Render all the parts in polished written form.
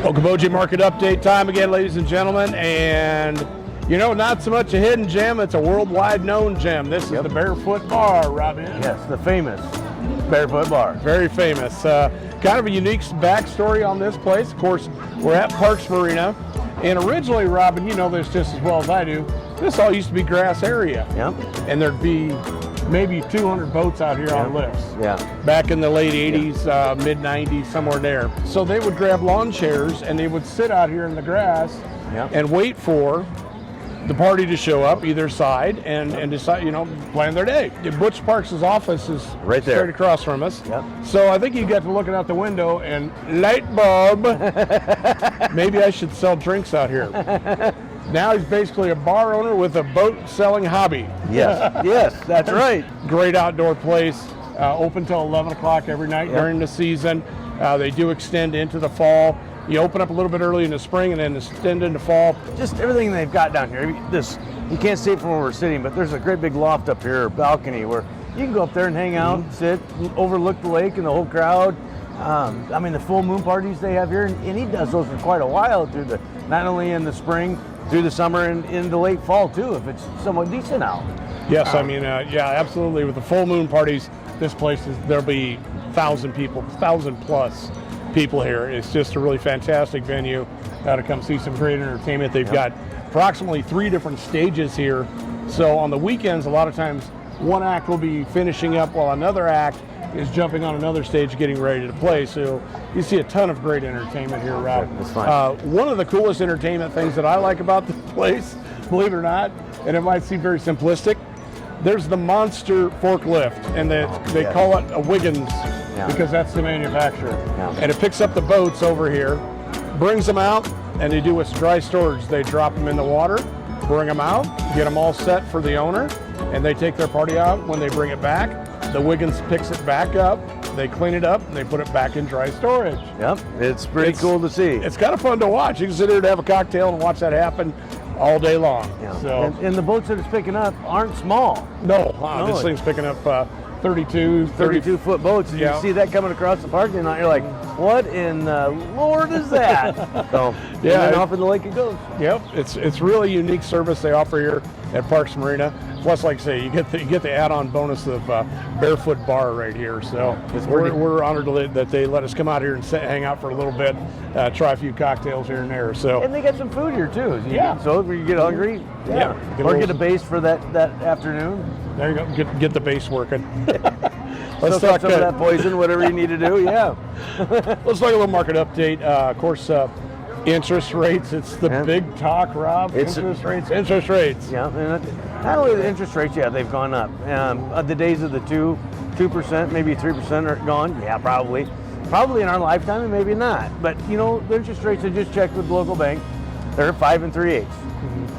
Okoboji Market Update time again, ladies and gentlemen, and not so much a hidden gem, it's a worldwide known gem. This is the Barefoot Bar, Robin. Yes, the famous Barefoot Bar. Very famous. Kind of a unique backstory on this place. Of course, we're at Parks Marina, and originally, Robin, you know this just as well as I do, this all used to be grass area. Yep. And there'd be maybe 200 boats out here on lifts. Yeah. Back in the late 80s, mid 90s, somewhere there. So they would grab lawn chairs and they would sit out here in the grass and wait for the party to show up either side and decide, plan their day. Butch Parks' office is right there, straight across from us. Yep. So I think you got to looking out the window and light bulb. Maybe I should sell drinks out here. Now he's basically a bar owner with a boat selling hobby. Yes, yes, that's right. Great outdoor place, open till 11 o'clock every night during the season. They do extend into the fall. You open up a little bit early in the spring and then extend into fall. Just everything they've got down here. You can't see it from where we're sitting, but there's a great big loft up here, balcony, where you can go up there and hang out, sit, overlook the lake and the whole crowd. The full moon parties they have here, and he does those for quite a while not only in the spring, through the summer and into late fall too, if it's somewhat decent out. Yes, absolutely. With the full moon parties, this place there'll be 1,000 people, 1,000 plus people here. It's just a really fantastic venue to come see some great entertainment. They've got approximately 3 different stages here. So on the weekends, a lot of times one act will be finishing up while another act is jumping on another stage getting ready to play. So you see a ton of great entertainment here, Rob. That's fine. One of the coolest entertainment things that I like about the place, believe it or not, and it might seem very simplistic, there's the monster forklift, and they call it a Wiggins because that's the manufacturer. And it picks up the boats over here, brings them out, and they do what's dry storage. They drop them in the water, bring them out, get them all set for the owner, and they take their party out. When they bring it back, the Wiggins picks it back up, they clean it up, and they put it back in dry storage. Yep, it's pretty cool to see. It's kind of fun to watch. You can sit here and have a cocktail and watch that happen all day long. Yeah. So, and the boats that it's picking up aren't small. No, this thing's picking up 32 foot boats. And you see that coming across the parking lot, you're like, what in the Lord is that? So, and off in the lake it goes. Yep, it's really unique service they offer here at Parks Marina. Plus, like I say, you get the add-on bonus of Barefoot Bar right here. So we're honored that they let us come out here and hang out for a little bit, try a few cocktails here and there. So and they got some food here too. So if you get hungry, or get a base for that afternoon. There you go. Get the base working. Let's talk some of that poison, whatever you need to do. Yeah. Let's talk a little market update. Of course. Interest rates, it's the big talk, Rob. Interest rates. Yeah, and not only the interest rates, they've gone up. The days of the 2%, maybe 3% are gone. Yeah, probably. Probably in our lifetime, and maybe not. But, the interest rates I just checked with the local bank, they're 5 3/8.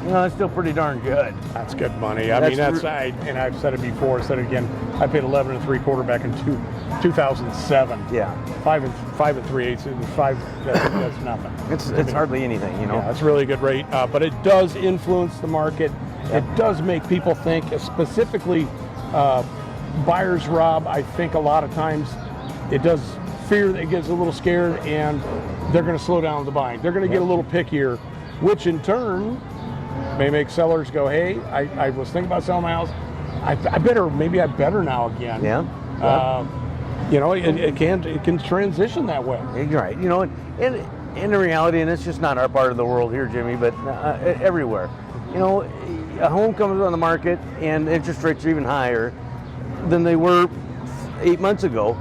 That's still pretty darn good. That's good money. And I've said it before, said it again, I paid 11 3/4 back in 2007. Yeah. 5 3/8, and 5, that's nothing. It's hardly anything, Yeah, it's really a good rate, but it does influence the market. It does make people think, specifically buyers, Rob. I think a lot of times it does fear that it gets a little scared and they're going to slow down the buying. They're going to get a little pickier, which in turn may make sellers go, hey, I was thinking about selling my house. Maybe I better now again. Yeah. It can transition that way. You're right. And in reality, and it's just not our part of the world here, Jimmy, but everywhere. A home comes on the market and interest rates are even higher than they were 8 months ago.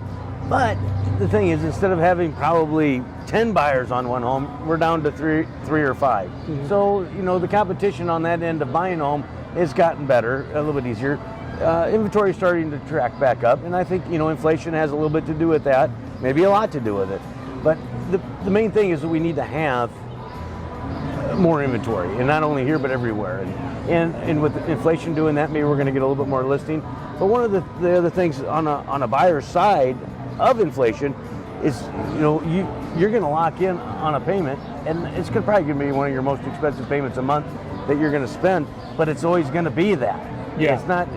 But the thing is, instead of having probably 10 buyers on one home, we're down to three or 5. Mm-hmm. So, the competition on that end of buying a home has gotten better, a little bit easier. Inventory is starting to track back up, and I think, inflation has a little bit to do with that, maybe a lot to do with it. But the main thing is that we need to have more inventory, and not only here, but everywhere. And with inflation doing that, maybe we're going to get a little bit more listing. But one of the other things on a buyer's side of inflation is, you're going to lock in on a payment, and it's probably going to be one of your most expensive payments a month that you're going to spend, but it's always going to be that. Yeah. It's not,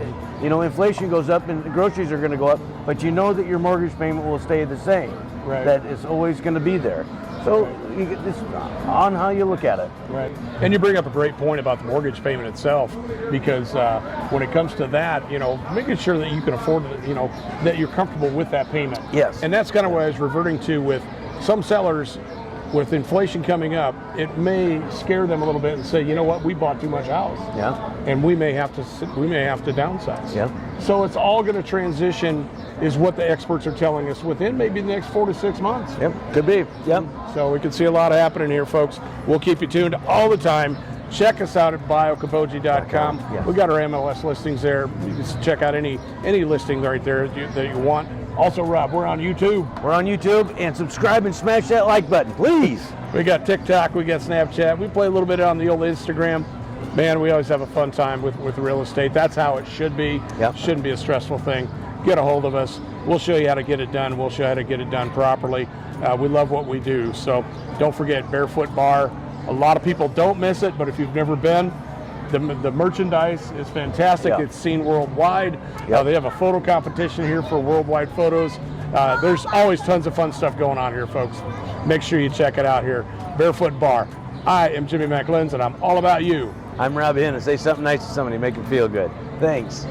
inflation goes up and the groceries are going to go up, but that your mortgage payment will stay the same. Right. That it's always going to be there. So it's on how you look at it. Right. And you bring up a great point about the mortgage payment itself, because when it comes to that, making sure that you can afford it, that you're comfortable with that payment. Yes. And that's kind of what I was reverting to with some sellers. With inflation coming up, it may scare them a little bit and say, you know what, we bought too much house. Yeah. And we may have to downsize. Yeah. So it's all going to transition, is what the experts are telling us, within maybe the next 4 to 6 months. Yep. Could be. Yep. So we can see a lot happening here, folks. We'll keep you tuned all the time. Check us out at biokaboji.com. Yes. We got our MLS listings there. You can check out any listing right there that you want. Also, Rob, we're on YouTube. We're on YouTube, and subscribe and smash that like button, please. We got TikTok, we got Snapchat. We play a little bit on the old Instagram. Man, we always have a fun time with real estate. That's how it should be. Yep. Shouldn't be a stressful thing. Get a hold of us. We'll show you how to get it done. We'll show you how to get it done properly. We love what we do. So don't forget Barefoot Bar. A lot of people don't miss it, but if you've never been, the merchandise is fantastic. Yep. It's seen worldwide. Yep. They have a photo competition here for worldwide photos. There's always tons of fun stuff going on here, folks. Make sure you check it out here. Barefoot Bar. I am Jimmy McLenz, and I'm all about you. I'm Rob Henn, and say something nice to somebody, make them feel good. Thanks.